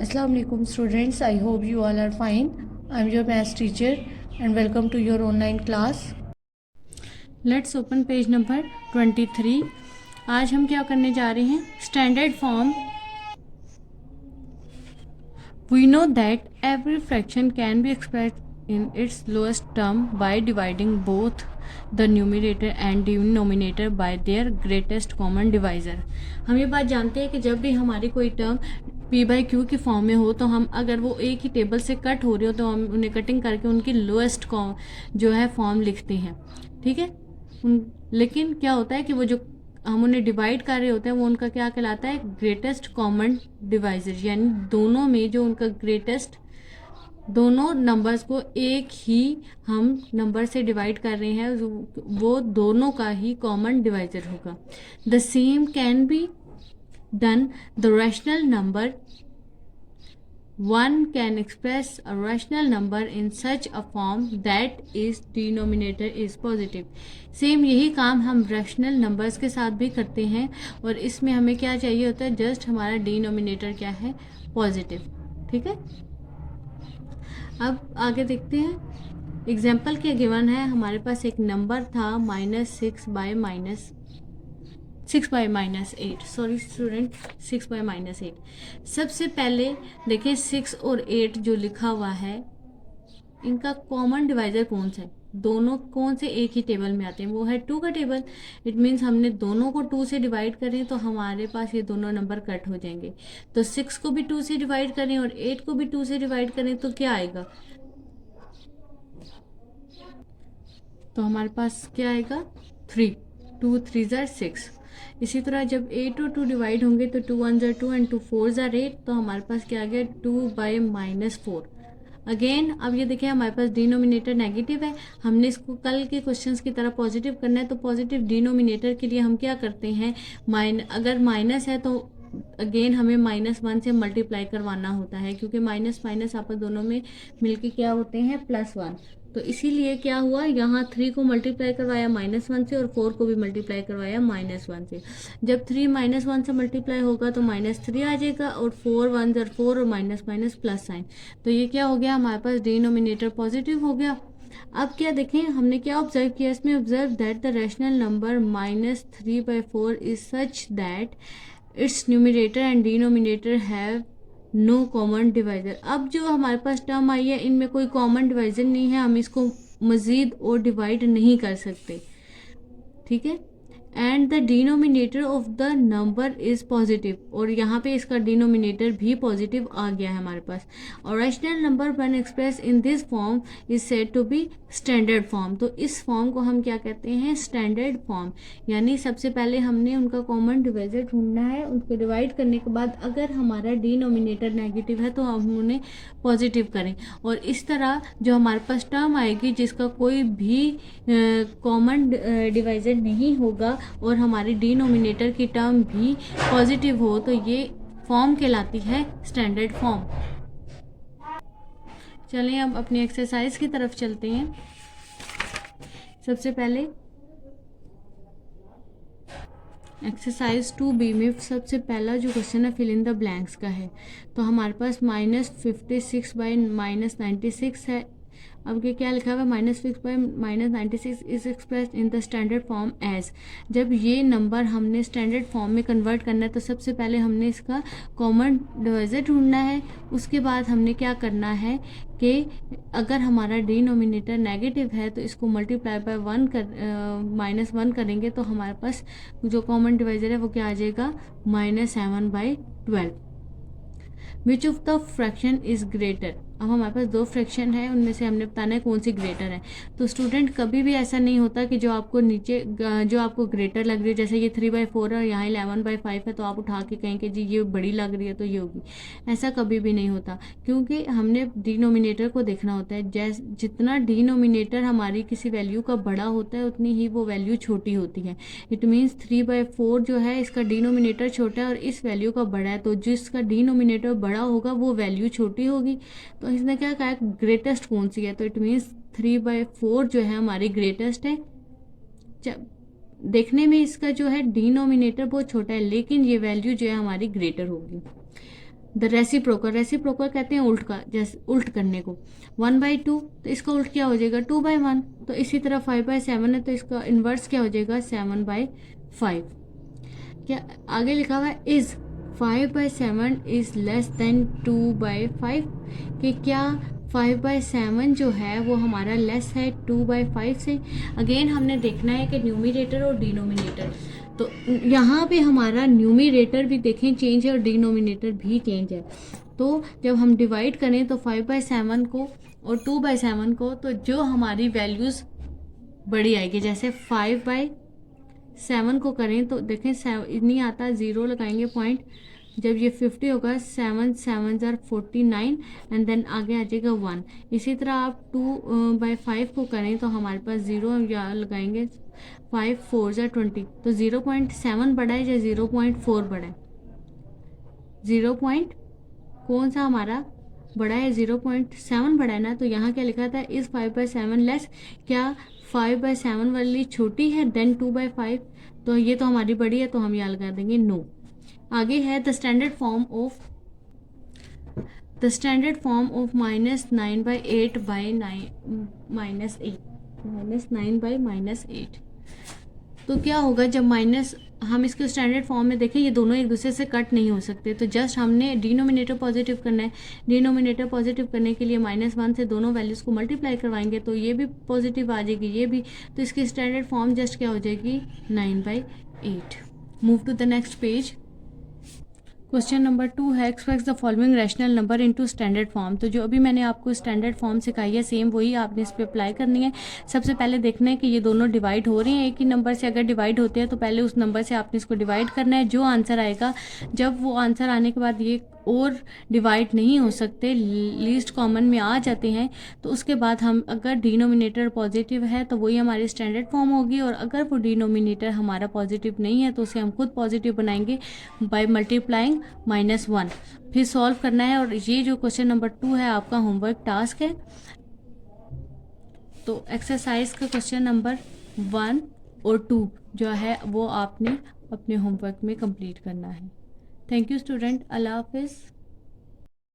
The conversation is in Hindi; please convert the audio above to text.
Assalamu alaikum students, I hope you all are fine. I am your maths teacher and welcome to your online class. Let's open page number 23. आज हम क्या करने जा रहे हैं? Standard form. We know that every fraction can be expressed in its lowest term by dividing both the numerator and denominator by their greatest common divisor. हम ये बात जानते हैं कि जब भी हमारी कोई टर्म p बाई क्यू की फॉर्म में हो तो हम अगर वो एक ही टेबल से कट हो रही हो तो हम उन्हें कटिंग करके उनकी लोएस्ट जो है फॉर्म लिखते हैं, ठीक है। लेकिन क्या होता है कि वो जो हम उन्हें डिवाइड कर रहे होते हैं वो उनका क्या कहलाता है? ग्रेटेस्ट कॉमन डिवाइजर, यानी दोनों में जो उनका ग्रेटेस्ट, दोनों नंबर्स को एक ही हम नंबर से डिवाइड कर रहे हैं वो दोनों का ही कॉमन डिवाइजर होगा। The same can be done the rational number. One can express a rational number in such a form that its denominator is positive. Same यही काम हम रैशनल नंबर्स के साथ भी करते हैं और इसमें हमें क्या चाहिए होता है? जस्ट हमारा डिनोमिनेटर क्या है? पॉजिटिव, ठीक है। अब आगे देखते हैं। एग्जाम्पल क्या गिवन है? हमारे पास एक नंबर था -6 बाय -8, सॉरी स्टूडेंट, 6 बाय -8। सबसे पहले देखिए 6 और 8 जो लिखा हुआ है इनका कॉमन डिवाइजर कौन सा है? दोनों कौन से एक ही टेबल में आते हैं? वो है 2 का टेबल। इट मीन्स हमने दोनों को 2 से डिवाइड करें तो हमारे पास ये दोनों नंबर कट हो जाएंगे। तो 6 को भी 2 से डिवाइड करें और 8 को भी 2 से डिवाइड करें तो क्या आएगा? तो हमारे पास क्या आएगा? 3, 2 3 ज़ार 6। इसी तरह जब 8 और 2 डिवाइड होंगे तो 2 1 ज़ार 2 एंड 2 4 ज़ार 8, तो हमारे पास क्या आ गया? 2 बाई -4। अगेन अब ये देखिए हमारे पास डिनोमिनेटर नेगेटिव है, हमने इसको कल के क्वेश्चंस की तरह पॉजिटिव करना है। तो पॉजिटिव डिनोमिनेटर के लिए हम क्या करते हैं? अगर माइनस है तो अगेन हमें -1 से मल्टीप्लाई करवाना होता है, क्योंकि माइनस माइनस आपस दोनों में मिलके क्या होते हैं? +1। तो इसीलिए क्या हुआ, यहाँ 3 को मल्टीप्लाई करवाया -1 से और 4 को भी मल्टीप्लाई करवाया -1 से। जब 3 -1 से मल्टीप्लाई होगा तो -3 आ जाएगा और 4 1 ज़ार 4 और माइनस माइनस प्लस साइन। तो ये क्या हो गया? हमारे पास डिनोमिनेटर पॉजिटिव हो गया। अब क्या देखें, हमने क्या ऑब्जर्व किया इसमें? Observe that the rational number -3/4 is such that it's numerator and denominator have no common divisor. अब जो हमारे पास टर्म आई है इनमें कोई कॉमन डिवाइजर नहीं है, हम इसको मज़ीद और डिवाइड नहीं कर सकते, ठीक है। And the denominator of the number is positive, और यहाँ पे इसका डिनोमिनेटर भी पॉजिटिव आ गया है हमारे पास। और rational number when express in this form is said to be standard form. तो इस फॉर्म को हम क्या कहते हैं? Standard form. यानी सबसे पहले हमने उनका कॉमन डिवाइजर ढूंढना है, उनको डिवाइड करने के बाद अगर हमारा डिनोमिनेटर नेगेटिव है तो हम उन्हें पॉजिटिव करें, और इस तरह जो हमारे पास टर्म आएगी जिसका कोई भी कॉमन डिवाइजर नहीं होगा और हमारी डिनोमिनेटर की टर्म भी पॉजिटिव हो तो ये फॉर्म कहलाती है स्टैंडर्ड फॉर्म। चलें अब अपनी एक्सरसाइज की तरफ चलते हैं। सबसे पहले एक्सरसाइज 2B में सबसे पहला जो क्वेश्चन है फिल इन द ब्लैंक्स का है। तो हमारे पास -56 बाई -96 है। अब ये क्या लिखा हुआ है? -6 by -96 is expressed in the standard form as. जब ये नंबर हमने स्टैंडर्ड फॉर्म में कन्वर्ट करना है तो सबसे पहले हमने इसका कॉमन डिवाइजर ढूंढना है। उसके बाद हमने क्या करना है कि अगर हमारा डिनोमिनेटर नेगेटिव है तो इसको मल्टीप्लाई बाय -1 करेंगे तो हमारे पास जो कॉमन डिवाइजर है वो क्या आ जाएगा? -7/12। Which of the fraction is greater. अब हमारे पास 2 फ्रैक्शन है, उनमें से हमने बताना है कौन सी ग्रेटर है। तो स्टूडेंट कभी भी ऐसा नहीं होता कि जो आपको ग्रेटर लग रही है, जैसे ये 3/4 है और यहाँ 11/5 है तो आप उठा के कहें कि जी ये बड़ी लग रही है तो ये होगी। ऐसा कभी भी नहीं होता, क्योंकि हमने डिनोमिनेटर को देखना होता है। जितना डिनोमिनेटर हमारी किसी वैल्यू का बड़ा होता है उतनी ही वो वैल्यू छोटी होती है। इट मीन्स 3/4 जो है इसका डिनोमिनेटर छोटा है और इस वैल्यू का बड़ा है, तो जिसका डिनोमिनेटर बड़ा होगा वो वैल्यू छोटी होगी। तो इसने क्या कहा? ग्रेटेस्ट कौन सी है? तो इट मीन्स 3/4 जो है हमारी ग्रेटेस्ट है। देखने में इसका जो है डिनोमिनेटर बहुत छोटा है लेकिन ये वैल्यू जो है हमारी ग्रेटर होगी। द रेसिप्रोकल कहते हैं उल्ट का, जैसे उल्ट करने को। 1/2 तो इसका उल्ट क्या हो जाएगा 2/1। तो इसी तरह 5/7 है तो इसका इन्वर्स क्या हो जाएगा 7/5। क्या आगे लिखा हुआ है इज 5/7 इज लेस देन 2/5, कि क्या 5/7 जो है वो हमारा लेस है 2/5 से। अगेन हमने देखना है कि न्यूमिनेटर और डिनोमिनेटर, तो यहाँ पे हमारा न्यूमिनेटर भी देखें चेंज है और डिनोमिनेटर भी चेंज है। तो जब हम डिवाइड करें तो 5/7 को और 2/7 को, तो जो हमारी वैल्यूज़ बड़ी आएगी, जैसे 5/7 को करें तो देखें नहीं आता, ज़ीरो लगाएंगे पॉइंट। जब ये 50 होगा 7 7 ज़ार 49 एंड देन आगे आ जाएगा 1। इसी तरह आप 2/5 को करें तो हमारे पास ज़ीरो या लगाएंगे, 5 4 ज़ार 20। तो 0.7 बड़ा है या 0.4 बड़ा है? 0 कौन सा हमारा बड़ा है? 0.7 बड़ा है ना। तो यहाँ क्या लिखा था इस 5/7 लेस, क्या 5/7 वाली छोटी है देन 2/5? तो ये तो हमारी बड़ी है तो हम यहाँ लगा देंगे नो। आगे है द स्टैंडर्ड फॉर्म ऑफ -9/8 तो क्या होगा जब माइनस, हम इसके स्टैंडर्ड फॉर्म में देखें ये दोनों एक दूसरे से कट नहीं हो सकते, तो जस्ट हमने डिनोमिनेटर पॉजिटिव करना है। डिनोमिनेटर पॉजिटिव करने के लिए -1 से दोनों वैल्यूज़ को मल्टीप्लाई करवाएंगे तो ये भी पॉजिटिव आ जाएगी, ये भी। तो इसकी स्टैंडर्ड फॉर्म जस्ट क्या हो जाएगी 9/8। Move to the next page. Question number 2 है express the following rational number into standard form. तो जो अभी मैंने आपको स्टैंडर्ड फॉर्म सिखाई है सेम वही आपने इस पर अप्लाई करनी है। सबसे पहले देखना है कि ये दोनों डिवाइड हो रही हैं एक ही नंबर से। अगर डिवाइड होते हैं तो पहले उस नंबर से आपने इसको डिवाइड करना है। जो आंसर आएगा, जब वो आंसर आने के बाद ये और डिवाइड नहीं हो सकते, लीस्ट कॉमन में आ जाते हैं, तो उसके बाद हम अगर डिनोमिनेटर पॉजिटिव है तो वही हमारी स्टैंडर्ड फॉर्म होगी, और अगर वो डिनोमिनेटर हमारा पॉजिटिव नहीं है तो उसे हम खुद पॉजिटिव बनाएंगे बाय मल्टीप्लाइंग -1। फिर सॉल्व करना है। और ये जो क्वेश्चन नंबर 2 है आपका होमवर्क टास्क है। तो एक्सरसाइज का क्वेश्चन नंबर 1 और 2 जो है वो आपने अपने होमवर्क में कंप्लीट करना है। थैंक यू स्टूडेंट, अल्लाह हाफिज़।